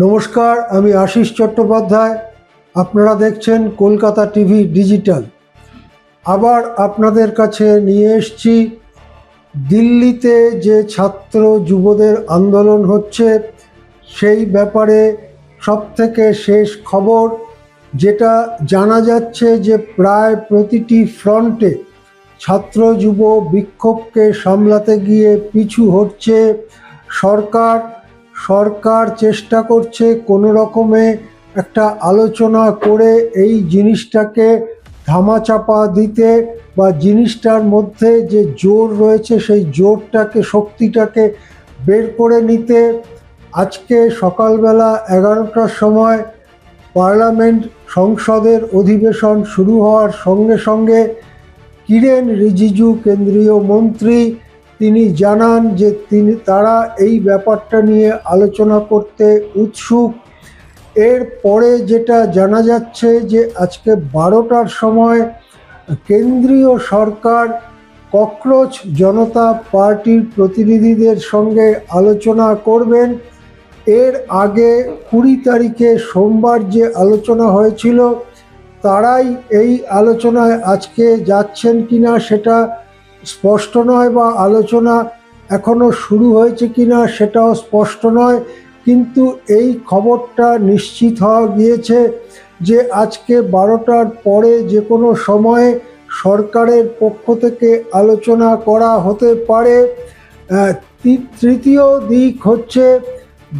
নমস্কার, আমি আশিস চট্টোপাধ্যায়। আপনারা দেখছেন কলকাতা টিভি ডিজিটাল। আবার আপনাদের কাছে নিয়ে এসেছি দিল্লিতে যে ছাত্র যুবদের আন্দোলন হচ্ছে সেই ব্যাপারে সবথেকে শেষ খবর, যেটা জানা যাচ্ছে যে প্রায় প্রতিটি ফ্রন্টে ছাত্র যুব বিক্ষোভকে সামলাতে গিয়ে পিছু হটছে সরকার। সরকার চেষ্টা করছে কোনো রকমে একটা আলোচনা করে এই জিনিসটাকে ধামাচাপা দিতে, বা জিনিসটার মধ্যে যে জোর রয়েছে সেই জোরটাকে, শক্তিটাকে বের করে নিতে। আজকে সকালবেলা 11টার সময় পার্লামেন্ট, সংসদের অধিবেশন শুরু হওয়ার সঙ্গে সঙ্গে কিরেন রিজিজু, কেন্দ্রীয় মন্ত্রী, তিনি জানান যে তারা এই ব্যাপারটা নিয়ে আলোচনা করতে উৎসুক। এরপরে যেটা জানা যাচ্ছে যে আজকে 12টার সময় কেন্দ্রীয় সরকার ককরোচ জনতা পার্টির প্রতিনিধিদের সঙ্গে আলোচনা করবেন। এর আগে 20 তারিখে সোমবার যে আলোচনা হয়েছিল, তারাই এই আলোচনায় আজকে যাচ্ছেন কিনা সেটা স্পষ্ট নয়, বা আলোচনা এখনো শুরু হয়েছে কিনা সেটাও স্পষ্ট নয়। কিন্তু এই খবরটা নিশ্চিত হওয়া গিয়েছে যে আজকে 12টার পরে যে কোনো সময়ে সরকারের পক্ষ থেকে আলোচনা করা হতে পারে। তৃতীয় দিক হচ্ছে,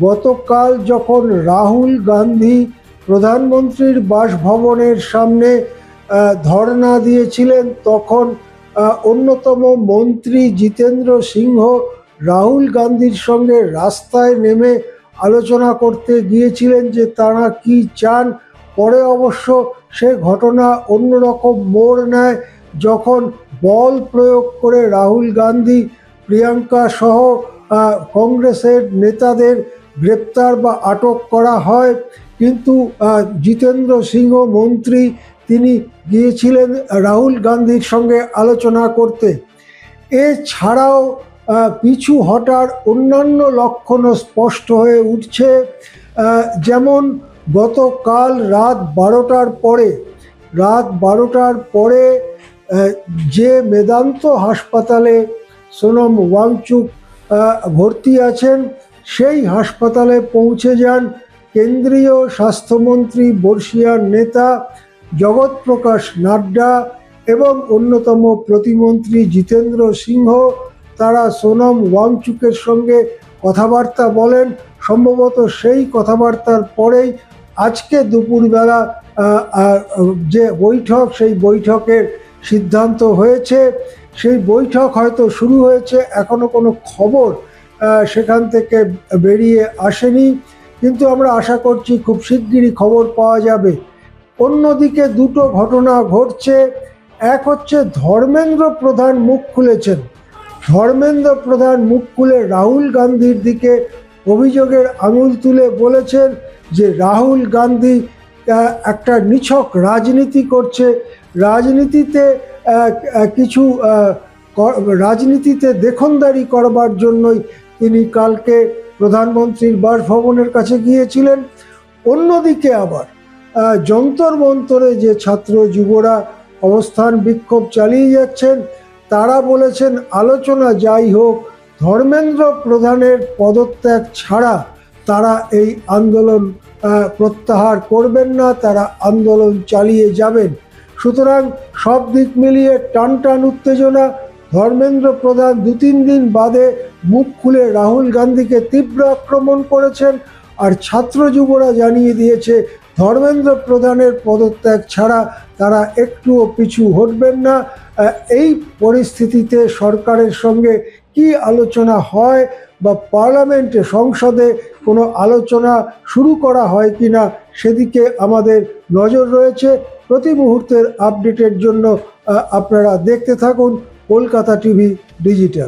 গতকাল যখন রাহুল গান্ধী প্রধানমন্ত্রীর বাসভবনের সামনে ধর্ণা দিয়েছিলেন, তখন অন্যতম মন্ত্রী জিতেন্দ্র সিংহ রাহুল গান্ধীর সঙ্গে রাস্তায় নেমে আলোচনা করতে গিয়েছিলেন যে তারা কি চান। পরে অবশ্য সে ঘটনা অন্যরকম মোড় নেয়, যখন বল প্রয়োগ করে রাহুল গান্ধী, প্রিয়াঙ্কা সহ কংগ্রেসের নেতাদের গ্রেপ্তার বা আটক করা হয়। কিন্তু জিতেন্দ্র সিংহ মন্ত্রী, তিনি গিয়েছিলেন রাহুল গান্ধীর সঙ্গে আলোচনা করতে। এছাড়াও পিছু হটার অন্যান্য লক্ষণও স্পষ্ট হয়ে উঠছে। যেমন গতকাল রাত 12টার পরে যে মেদান্ত হাসপাতালে সোনম ওয়াংচুক ভর্তি আছেন, সেই হাসপাতালে পৌঁছে যান কেন্দ্রীয় স্বাস্থ্যমন্ত্রী, বর্ষিয়ান নেতা জগৎ প্রকাশ নাড্ডা এবং অন্যতম প্রতিমন্ত্রী জিতেন্দ্র সিংহ। তারা সোনম ওয়াংচুকের সঙ্গে কথাবার্তা বলেন। সম্ভবত সেই কথাবার্তার পরেই আজকে দুপুরবেলা যে বৈঠক, সেই বৈঠকের সিদ্ধান্ত হয়েছে। সেই বৈঠক হয়তো শুরু হয়েছে, এখনো কোনো খবর সেখান থেকে বেরিয়ে আসেনি, কিন্তু আমরা আশা করছি খুব শিগগিরই খবর পাওয়া যাবে। অন্যদিকে দুটো ঘটনা ঘটছে। এক হচ্ছে, ধর্মেন্দ্র প্রধান মুখ খুলেছেন। ধর্মেন্দ্র প্রধান মুখ খুলে রাহুল গান্ধীর দিকে অভিযোগের আঙুল তুলে বলেছেন যে রাহুল গান্ধী একটা নিছক রাজনীতি করছে, রাজনীতিতে দেখনদারি করবার জন্যই তিনি কালকে প্রধানমন্ত্রীর বাসভবনের কাছে গিয়েছিলেন। অন্যদিকে আবার যন্তর মন্তরে যে ছাত্র যুবরা অবস্থান বিক্ষোভ চালিয়ে যাচ্ছেন, তারা বলেছেন আলোচনা যাই হোক, ধর্মেন্দ্র প্রধানের পদত্যাগ ছাড়া তারা এই আন্দোলন প্রত্যাহার করবেন না, তারা আন্দোলন চালিয়ে যাবেন। সুতরাং সব দিক মিলিয়ে টানটান উত্তেজনা। ধর্মেন্দ্র প্রধান 2-3 দিন বাদে মুখ খুলে রাহুল গান্ধীকে তীব্র আক্রমণ করেছেন, আর ছাত্র যুবরা জানিয়ে দিয়েছে ধর্মেন্দ্র প্রধানের পদত্যাগ ছাড়া তারা একটুও পিছু হটবেন না। এই পরিস্থিতিতে সরকারের সঙ্গে কি আলোচনা হয়, বা পার্লামেন্টে, সংসদে কোনো আলোচনা শুরু করা হয় কিনা, সেদিকে আমাদের নজর রয়েছে। প্রতি মুহূর্তের আপডেটের জন্য আপনারা দেখতে থাকুন কলকাতা টিভি ডিজিটাল।